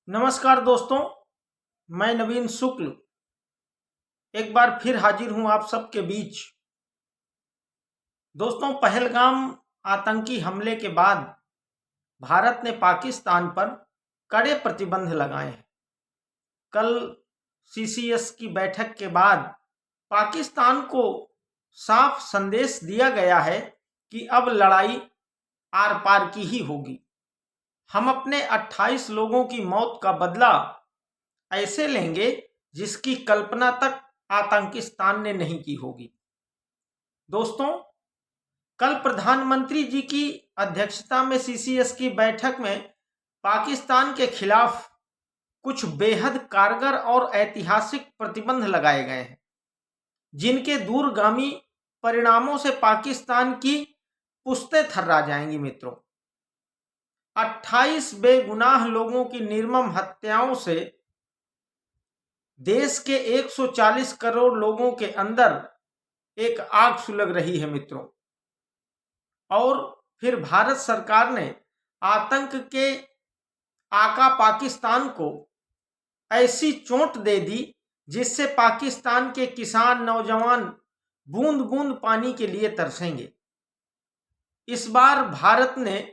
नमस्कार दोस्तों, मैं नवीन शुक्ल एक बार फिर हाजिर हूं आप सबके बीच। दोस्तों, पहलगाम आतंकी हमले के बाद भारत ने पाकिस्तान पर कड़े प्रतिबंध लगाए हैं। कल सीसीएस की बैठक के बाद पाकिस्तान को साफ संदेश दिया गया है कि अब लड़ाई आर पार की ही होगी। हम अपने 28 लोगों की मौत का बदला ऐसे लेंगे जिसकी कल्पना तक आतंकिस्तान ने नहीं की होगी। दोस्तों, कल प्रधानमंत्री जी की अध्यक्षता में सीसीएस की बैठक में पाकिस्तान के खिलाफ कुछ बेहद कारगर और ऐतिहासिक प्रतिबंध लगाए गए हैं, जिनके दूरगामी परिणामों से पाकिस्तान की पुश्तें थर्रा जाएंगी। मित्रों, 28 बेगुनाह लोगों की निर्मम हत्याओं से देश के 140 करोड़ लोगों के अंदर एक आग सुलग रही है। मित्रों, और फिर भारत सरकार ने आतंक के आका पाकिस्तान को ऐसी चोट दे दी जिससे पाकिस्तान के किसान नौजवान बूंद बूंद पानी के लिए तरसेंगे। इस बार भारत ने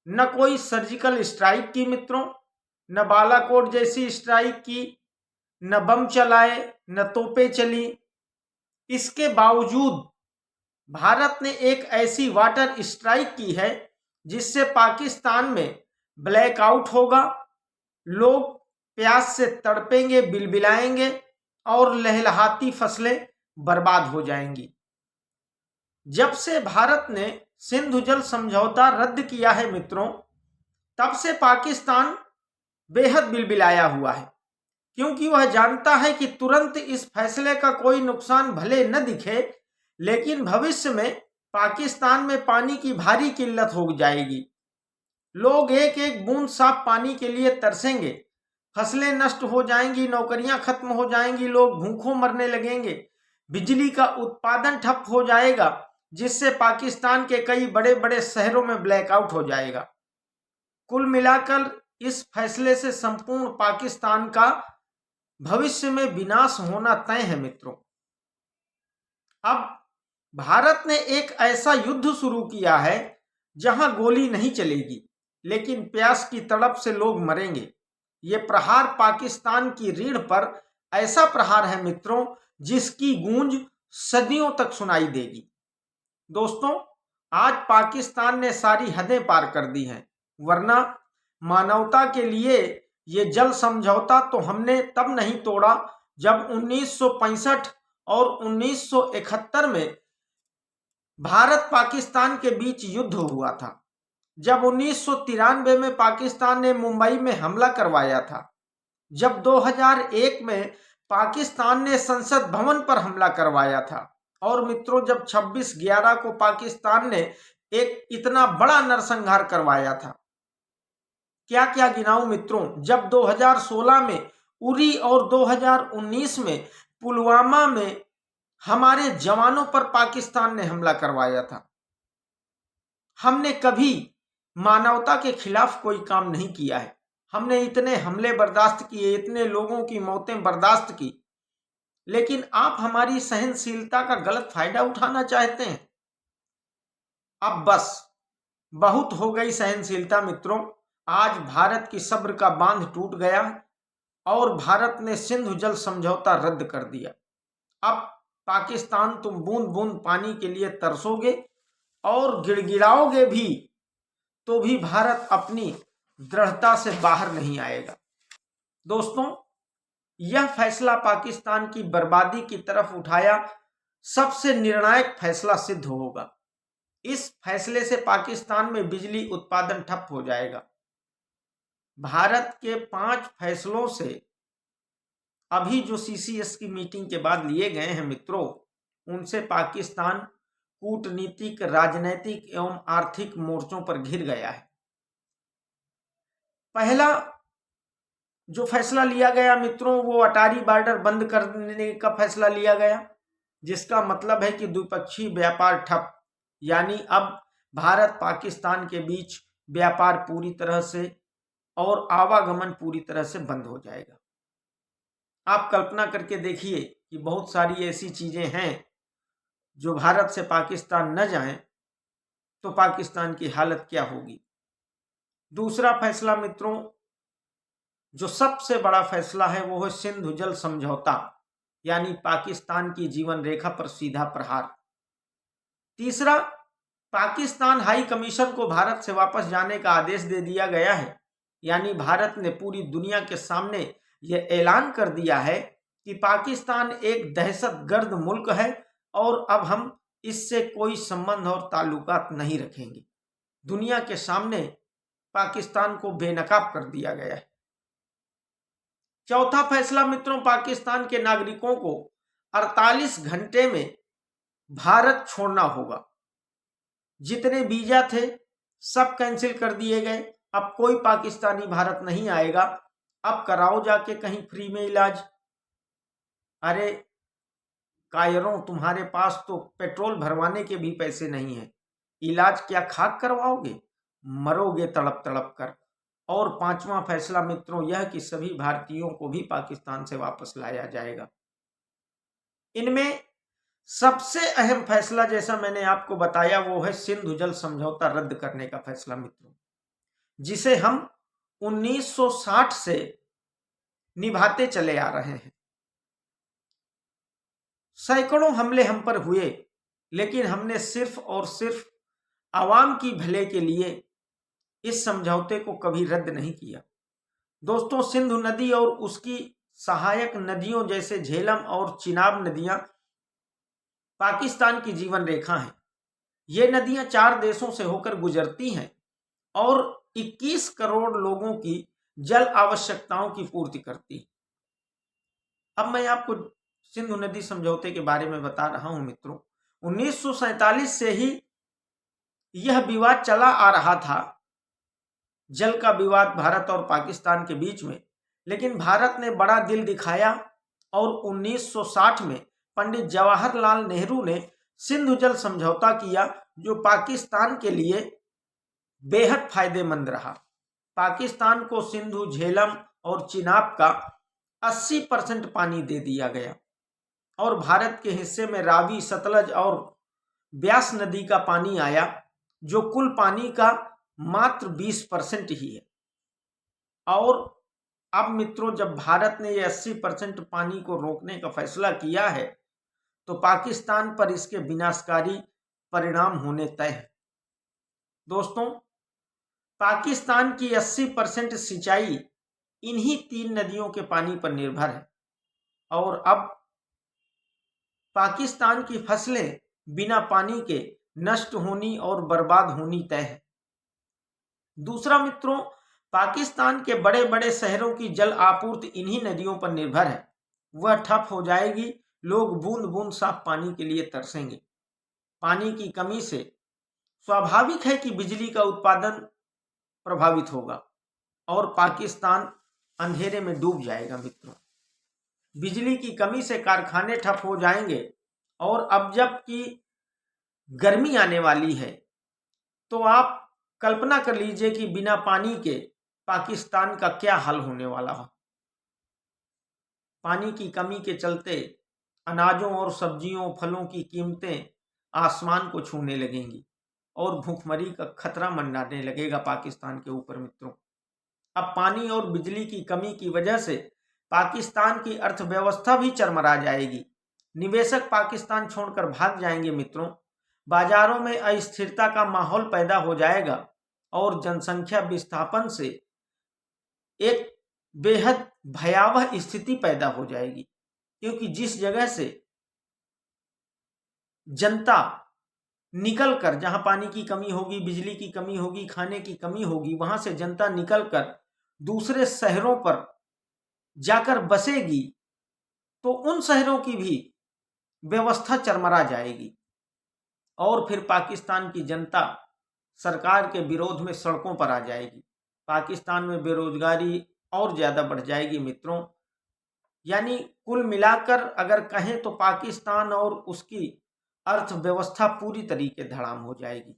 न कोई सर्जिकल स्ट्राइक की मित्रों, न बालाकोट जैसी स्ट्राइक की, न बम चलाए, न तोपें चली। इसके बावजूद भारत ने एक ऐसी वाटर स्ट्राइक की है जिससे पाकिस्तान में ब्लैकआउट होगा, लोग प्यास से तड़पेंगे, बिलबिलाएंगे और लहलहाती फसलें बर्बाद हो जाएंगी। जब से भारत ने सिंधु जल समझौता रद्द किया है मित्रों, तब से पाकिस्तान बेहद बिलबिलाया हुआ है, क्योंकि वह जानता है कि तुरंत इस फैसले का कोई नुकसान भले न दिखे, लेकिन भविष्य में पाकिस्तान में पानी की भारी किल्लत हो जाएगी। लोग एक एक बूंद साफ पानी के लिए तरसेंगे, फसलें नष्ट हो जाएंगी, नौकरियां खत्म हो जाएंगी, लोग भूखों मरने लगेंगे, बिजली का उत्पादन ठप हो जाएगा, जिससे पाकिस्तान के कई बड़े बड़े शहरों में ब्लैकआउट हो जाएगा। कुल मिलाकर इस फैसले से संपूर्ण पाकिस्तान का भविष्य में विनाश होना तय है। मित्रों, अब भारत ने एक ऐसा युद्ध शुरू किया है जहां गोली नहीं चलेगी, लेकिन प्यास की तड़प से लोग मरेंगे। ये प्रहार पाकिस्तान की रीढ़ पर ऐसा प्रहार है मित्रों, जिसकी गूंज सदियों तक सुनाई देगी। दोस्तों, आज पाकिस्तान ने सारी हदें पार कर दी हैं, वरना मानवता के लिए ये जल समझौता तो हमने तब नहीं तोड़ा जब 1965 और 1971 में भारत पाकिस्तान के बीच युद्ध हुआ था, जब 1993 में पाकिस्तान ने मुंबई में हमला करवाया था, जब 2001 में पाकिस्तान ने संसद भवन पर हमला करवाया था, और मित्रों जब 26/11 को पाकिस्तान ने एक इतना बड़ा नरसंहार करवाया था। क्या क्या गिनाऊं मित्रों, जब 2016 में उरी और 2019 में पुलवामा में हमारे जवानों पर पाकिस्तान ने हमला करवाया था। हमने कभी मानवता के खिलाफ कोई काम नहीं किया है। हमने इतने हमले बर्दाश्त किए, इतने लोगों की मौतें बर्दाश्त की, लेकिन आप हमारी सहनशीलता का गलत फायदा उठाना चाहते हैं। अब बस बहुत हो गई सहनशीलता मित्रों। आज भारत की सब्र का बांध टूट गया और भारत ने सिंधु जल समझौता रद्द कर दिया। अब पाकिस्तान तुम बूंद बूंद पानी के लिए तरसोगे और गिड़गिड़ाओगे भी, तो भी भारत अपनी दृढ़ता से बाहर नहीं आएगा। दोस्तों, यह फैसला पाकिस्तान की बर्बादी की तरफ उठाया सबसे निर्णायक फैसला सिद्ध होगा। इस फैसले से पाकिस्तान में बिजली उत्पादन ठप हो जाएगा। भारत के 5 फैसलों से अभी जो सीसीएस की मीटिंग के बाद लिए गए हैं मित्रों, उनसे पाकिस्तान कूटनीतिक, राजनीतिक एवं आर्थिक मोर्चों पर घिर गया है। पहला जो फैसला लिया गया मित्रों, वो अटारी बॉर्डर बंद करने का फैसला लिया गया, जिसका मतलब है कि द्विपक्षीय व्यापार ठप, यानी अब भारत पाकिस्तान के बीच व्यापार पूरी तरह से और आवागमन पूरी तरह से बंद हो जाएगा। आप कल्पना करके देखिए कि बहुत सारी ऐसी चीजें हैं जो भारत से पाकिस्तान न जाएं तो पाकिस्तान की हालत क्या होगी। दूसरा फैसला मित्रों, जो सबसे बड़ा फैसला है, वो है सिंधु जल समझौता, यानी पाकिस्तान की जीवन रेखा पर सीधा प्रहार। तीसरा, पाकिस्तान हाई कमीशन को भारत से वापस जाने का आदेश दे दिया गया है, यानी भारत ने पूरी दुनिया के सामने यह ऐलान कर दिया है कि पाकिस्तान एक दहशतगर्द मुल्क है और अब हम इससे कोई संबंध और ताल्लुकात नहीं रखेंगे। दुनिया के सामने पाकिस्तान को बेनकाब कर दिया गया है। चौथा फैसला मित्रों, पाकिस्तान के नागरिकों को 48 घंटे में भारत छोड़ना होगा। जितने वीजा थे सब कैंसिल कर दिए गए। अब कोई पाकिस्तानी भारत नहीं आएगा। अब कराओ जाके कहीं फ्री में इलाज। अरे कायरों, तुम्हारे पास तो पेट्रोल भरवाने के भी पैसे नहीं है, इलाज क्या खाक करवाओगे? मरोगे तड़प तड़प कर। और पांचवा फैसला मित्रों यह कि सभी भारतीयों को भी पाकिस्तान से वापस लाया जाएगा। इनमें सबसे अहम फैसला, जैसा मैंने आपको बताया, वो है सिंधु जल समझौता रद्द करने का फैसला मित्रों, जिसे हम 1960 से निभाते चले आ रहे हैं। सैकड़ों हमले हम पर हुए, लेकिन हमने सिर्फ और सिर्फ आवाम की भले के लिए इस समझौते को कभी रद्द नहीं किया। दोस्तों, सिंधु नदी और उसकी सहायक नदियों जैसे झेलम और चिनाब नदियां पाकिस्तान की जीवन रेखा हैं। ये नदियां 4 देशों से होकर गुजरती हैं और 21 करोड़ लोगों की जल आवश्यकताओं की पूर्ति करती हैं। अब मैं आपको सिंधु नदी समझौते के बारे में बता रहा हूं मित्रों। 1947 से ही यह विवाद चला आ रहा था, जल का विवाद भारत और पाकिस्तान के बीच में। लेकिन भारत ने बड़ा दिल दिखाया और 1960 में पंडित जवाहरलाल नेहरू ने सिंधु जल समझौता किया, जो पाकिस्तान के लिए बेहद फायदेमंद रहा। पाकिस्तान को सिंधु, झेलम और चिनाब का 80% पानी दे दिया गया और भारत के हिस्से में रावी, सतलज और ब्यास नदी का पानी आया, जो कुल पानी का मात्र 20% ही है। और अब मित्रों, जब भारत ने यह 80% पानी को रोकने का फैसला किया है, तो पाकिस्तान पर इसके विनाशकारी परिणाम होने तय है। दोस्तों, पाकिस्तान की 80% सिंचाई इन्हीं 3 नदियों के पानी पर निर्भर है और अब पाकिस्तान की फसलें बिना पानी के नष्ट होनी और बर्बाद होनी तय है। दूसरा मित्रों, पाकिस्तान के बड़े बड़े शहरों की जल आपूर्ति इन्हीं नदियों पर निर्भर है। वह ठप हो जाएगी, लोग बूंद बूंद साफ पानी के लिए तरसेंगे। पानी की कमी से स्वाभाविक है कि बिजली का उत्पादन प्रभावित होगा और पाकिस्तान अंधेरे में डूब जाएगा मित्रों। बिजली की कमी से कारखाने ठप हो जाएंगे और अब जबकि गर्मी आने वाली है, तो आप कल्पना कर लीजिए कि बिना पानी के पाकिस्तान का क्या हाल होने वाला हो। पानी की कमी के चलते अनाजों और सब्जियों, फलों की कीमतें आसमान को छूने लगेंगी और भूखमरी का खतरा मंडराने लगेगा पाकिस्तान के ऊपर मित्रों। अब पानी और बिजली की कमी की वजह से पाकिस्तान की अर्थव्यवस्था भी चरमरा जाएगी। निवेशक पाकिस्तान छोड़कर भाग जाएंगे मित्रों। बाजारों में अस्थिरता का माहौल पैदा हो जाएगा और जनसंख्या विस्थापन से एक बेहद भयावह स्थिति पैदा हो जाएगी, क्योंकि जिस जगह से जनता निकलकर, जहां पानी की कमी होगी, बिजली की कमी होगी, खाने की कमी होगी, वहां से जनता निकलकर दूसरे शहरों पर जाकर बसेगी, तो उन शहरों की भी व्यवस्था चरमरा जाएगी और फिर पाकिस्तान की जनता सरकार के विरोध में सड़कों पर आ जाएगी। पाकिस्तान में बेरोजगारी और ज्यादा बढ़ जाएगी मित्रों। यानी कुल मिलाकर अगर कहें तो पाकिस्तान और उसकी अर्थव्यवस्था पूरी तरीके धड़ाम हो जाएगी।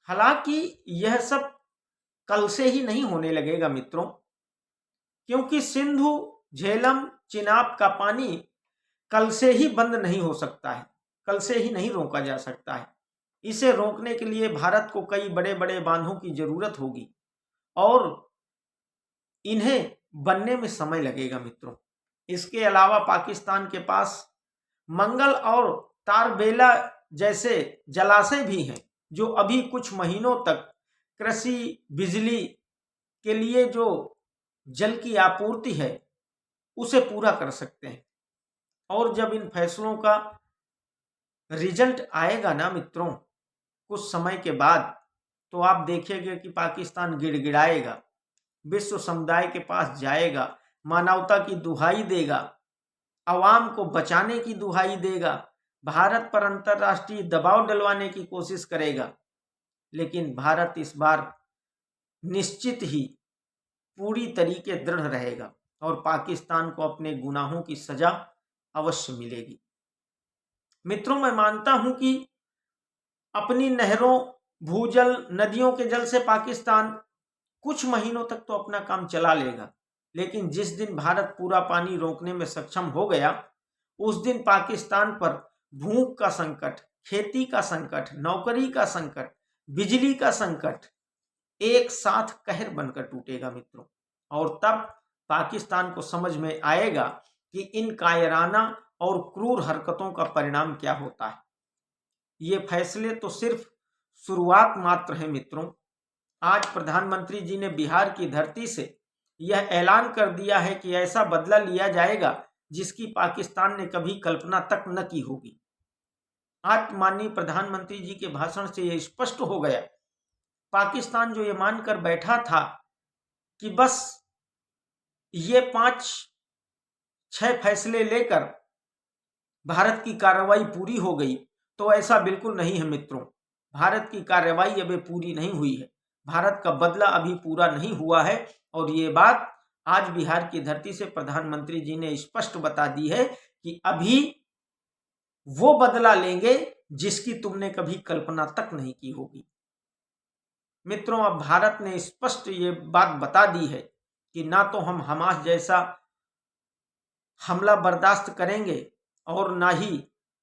हालांकि यह सब कल से ही नहीं होने लगेगा मित्रों, क्योंकि सिंधु झेलम चिनाब का पानी कल से ही बंद नहीं हो सकता है, कल से ही नहीं रोका जा सकता है। इसे रोकने के लिए भारत को कई बड़े बड़े बांधों की जरूरत होगी और इन्हें बनने में समय लगेगा मित्रों। इसके अलावा पाकिस्तान के पास मंगल और तारबेला जैसे जलाशय भी हैं, जो अभी कुछ महीनों तक कृषि बिजली के लिए जो जल की आपूर्ति है उसे पूरा कर सकते हैं। और जब इन फैसलों का रिजल्ट आएगा ना मित्रों कुछ समय के बाद, तो आप देखेंगे कि पाकिस्तान गिड़गिड़ाएगा, विश्व समुदाय के पास जाएगा, मानवता की दुहाई देगा, अवाम को बचाने की दुहाई देगा, भारत पर अंतर्राष्ट्रीय दबाव डलवाने की कोशिश करेगा। लेकिन भारत इस बार निश्चित ही पूरी तरीके दृढ़ रहेगा और पाकिस्तान को अपने गुनाहों की सजा अवश्य मिलेगी। मित्रों, मैं मानता हूं कि अपनी नहरों, भूजल, नदियों के जल से पाकिस्तान कुछ महीनों तक तो अपना काम चला लेगा, लेकिन जिस दिन भारत पूरा पानी रोकने में सक्षम हो गया, उस दिन पाकिस्तान पर भूख का संकट, खेती का संकट, नौकरी का संकट, बिजली का संकट एक साथ कहर बनकर टूटेगा मित्रों। और तब पाकिस्तान को समझ में आएगा कि इन कायराना और क्रूर हरकतों का परिणाम क्या होता है। ये फैसले तो सिर्फ शुरुआत मात्र है मित्रों। आज प्रधानमंत्री जी ने बिहार की धरती से यह ऐलान कर दिया है कि ऐसा बदला लिया जाएगा जिसकी पाकिस्तान ने कभी कल्पना तक न की होगी। आज माननीय प्रधानमंत्री जी के भाषण से यह स्पष्ट हो गया, पाकिस्तान जो ये मानकर बैठा था कि बस ये 5-6 फैसले लेकर भारत की कार्रवाई पूरी हो गई, तो ऐसा बिल्कुल नहीं है मित्रों। भारत की कार्रवाई अभी पूरी नहीं हुई है, भारत का बदला अभी पूरा नहीं हुआ है। और ये बात आज बिहार की धरती से प्रधानमंत्री जी ने स्पष्ट बता दी है कि अभी वो बदला लेंगे जिसकी तुमने कभी कल्पना तक नहीं की होगी। मित्रों, अब भारत ने स्पष्ट ये बात बता दी है कि ना तो हम हमास जैसा हमला बर्दाश्त करेंगे और ना ही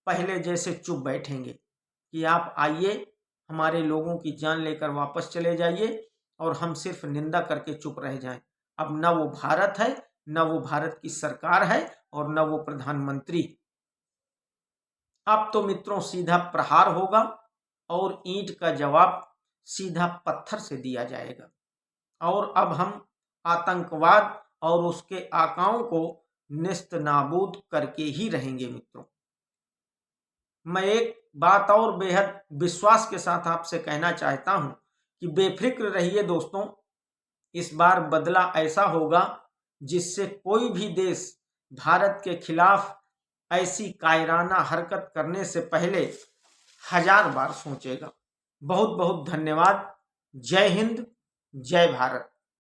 पहले जैसे चुप बैठेंगे कि आप आइए हमारे लोगों की जान लेकर वापस चले जाइए और हम सिर्फ निंदा करके चुप रह जाएं। अब ना वो भारत है, ना वो भारत की सरकार है और ना वो प्रधानमंत्री। अब तो मित्रों सीधा प्रहार होगा और ईंट का जवाब सीधा पत्थर से दिया जाएगा। और अब हम आतंकवाद और उसके आकाओं को निस्त नाबूद करके ही रहेंगे मित्रों। मैं एक बात और बेहद विश्वास के साथ आपसे कहना चाहता हूं कि बेफिक्र रहिए दोस्तों, इस बार बदला ऐसा होगा जिससे कोई भी देश भारत के खिलाफ ऐसी कायराना हरकत करने से पहले 1000 बार सोचेगा। बहुत बहुत धन्यवाद। जय हिंद, जय भारत।